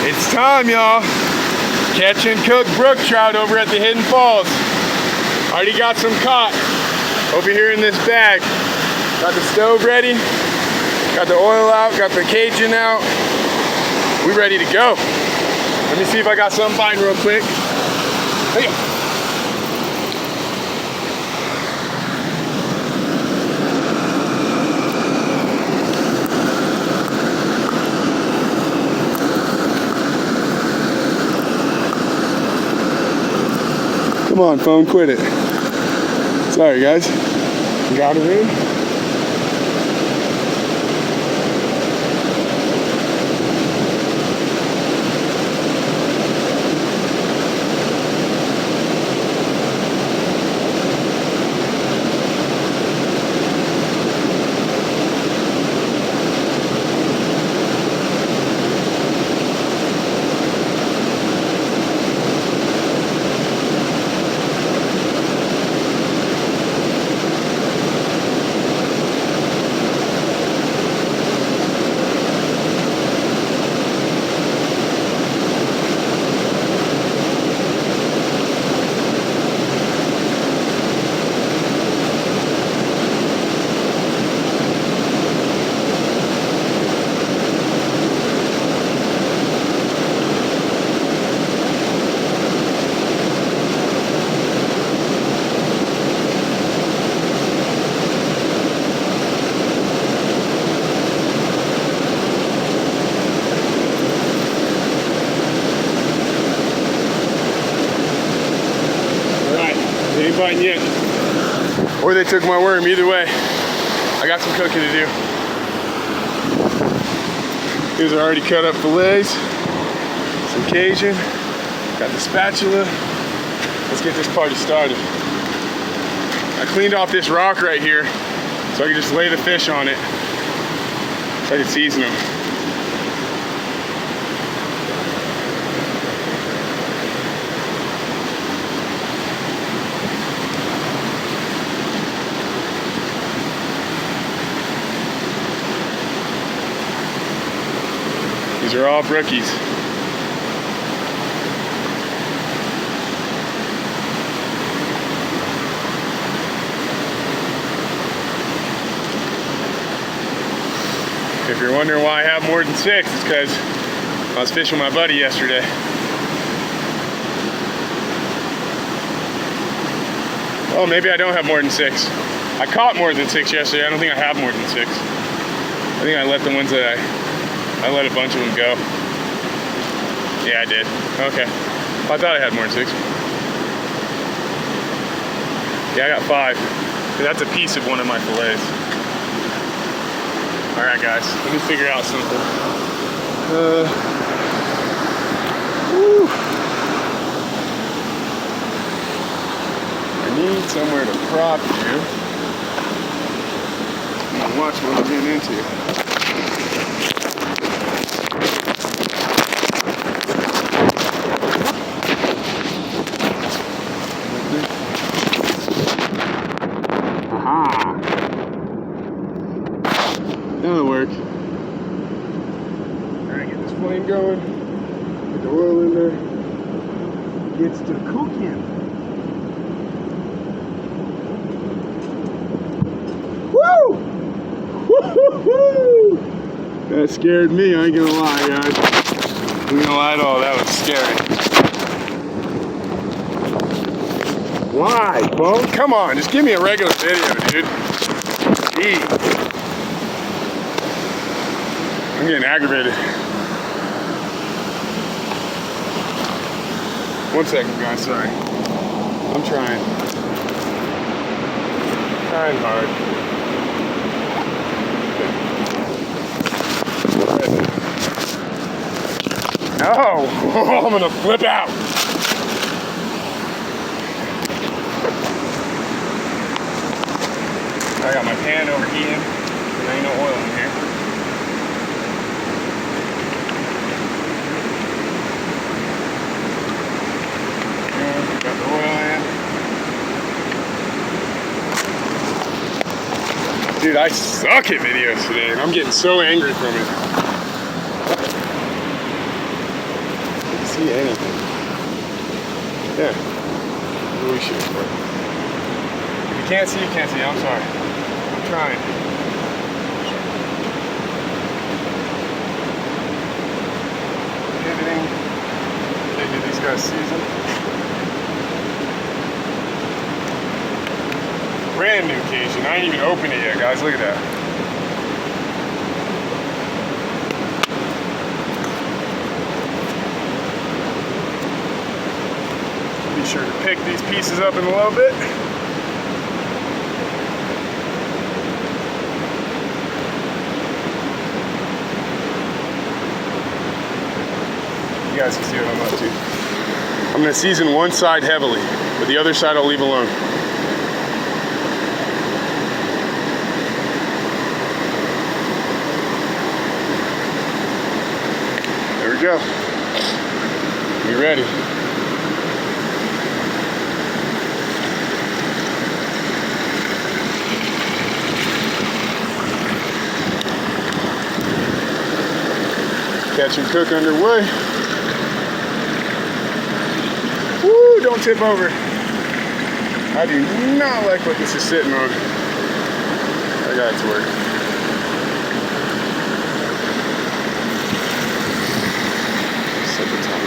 It's time, y'all. Catch and cook brook trout over at the Hidden Falls. Already got some caught over here in this bag. Got the stove ready, got the oil out, got the Cajun out. We ready to go. Let me see if I got something biting real quick. Hey. Come on, phone, quit it. Sorry, guys. Got it in. Ain't biting yet. Or they took my worm. Either way, I got some cooking to do. These are already cut up fillets, some Cajun, got the spatula. Let's get this party started. I cleaned off this rock right here so I can just lay the fish on it so I can season them. These are all brookies. If you're wondering why I have more than 6, it's because I was fishing with my buddy yesterday. Oh, maybe I don't have more than 6. I caught more than 6 yesterday. I don't think I have more than 6. I think I let the ones that I let a bunch of them go. Yeah, I did. Okay. I thought I had more than 6. Yeah, I got 5. That's a piece of one of my fillets. All right, guys. Let me figure out something. Whew. I need somewhere to prop you. And watch what I'm getting into. That'll work. Alright, get this flame going. Get the oil in there. Gets to cooking. Woo! Woo-hoo-hoo! That scared me, I ain't gonna lie, guys. I ain't gonna lie at all, that was scary. Why, phone? Come on, just give me a regular video, dude. Jeez. I'm getting aggravated. 1 second, guys, sorry. I'm trying. Trying hard. Oh, I'm gonna flip out. I got my pan overheating. There ain't no oil in here. Got the oil in. Dude, I suck at videos today, and I'm getting so angry from it. Yeah. Really shoot for it. If you can't see, you can't see. I'm sorry. I'm trying. Pivoting. Maybe these guys season. Brand new Cajun. I ain't even opened it yet, guys. Look at that. Be sure to pick these pieces up in a little bit. You guys can see what I'm up to. I'm going to season one side heavily, but the other side I'll leave alone. There we go. Be ready. Catch and cook underway. Woo, don't tip over. I do not like what this is sitting on. I got it to work. Set the top.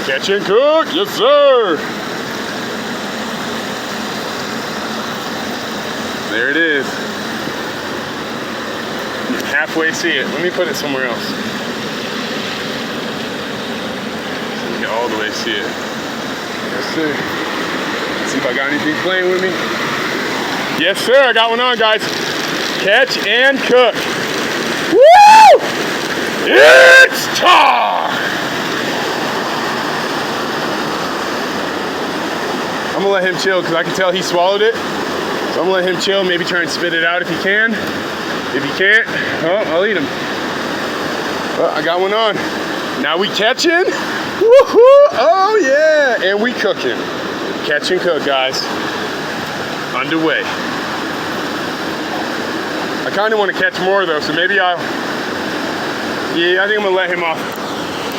Catch and cook, yes sir. There it is. You can halfway see it. Let me put it somewhere else. So you can all the way see it. Yes sir. Let's see if I got anything playing with me. Yes sir, I got one on, guys. Catch and cook. Woo! It's time! I'm gonna let him chill because I can tell he swallowed it. So I'm gonna let him chill, maybe try and spit it out if he can. If he can't, oh, I'll eat him. Well, I got one on. Now we catching. Woohoo! Oh yeah! And we cooking. Catch and cook, guys. Underway. I kind of want to catch more though, so maybe I think I'm gonna let him off.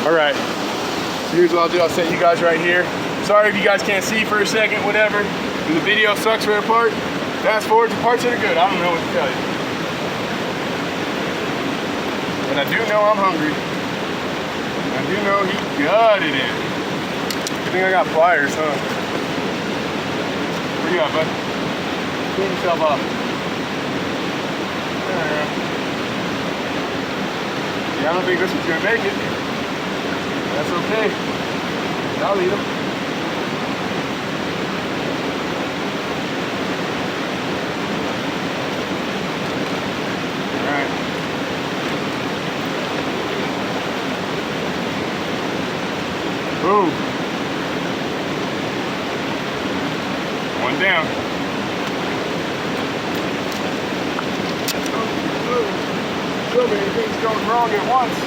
All right. Here's what I'll do. I'll set you guys right here. Sorry if you guys can't see for a second, whatever. And the video sucks for a part. Fast forward to parts that are good. I don't know what to tell you. But I do know I'm hungry. I do know he gutted it. I think I got pliers, huh? Where you at, bud? Clean yourself up. Yeah, I don't think this one's gonna make it. That's okay. I'll eat them. Boom. One down. So many things going wrong at once.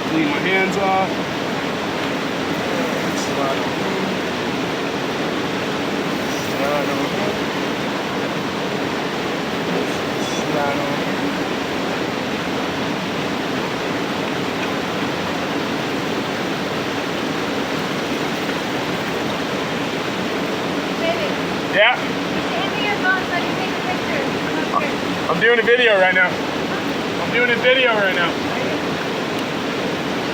Clean my hands off. Slide on. Yeah. Hand me your phone so I can take a picture. I'm doing a video right now. I'm doing a video right now.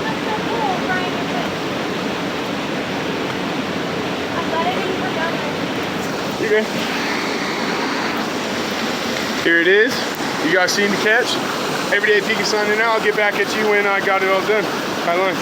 That's so cool, Brian. I'm glad I didn't put down there. You good? Here it is. You guys seen the catch? Everyday Pika signing out. I'll get back at you when I got it all done. Bye, lunch.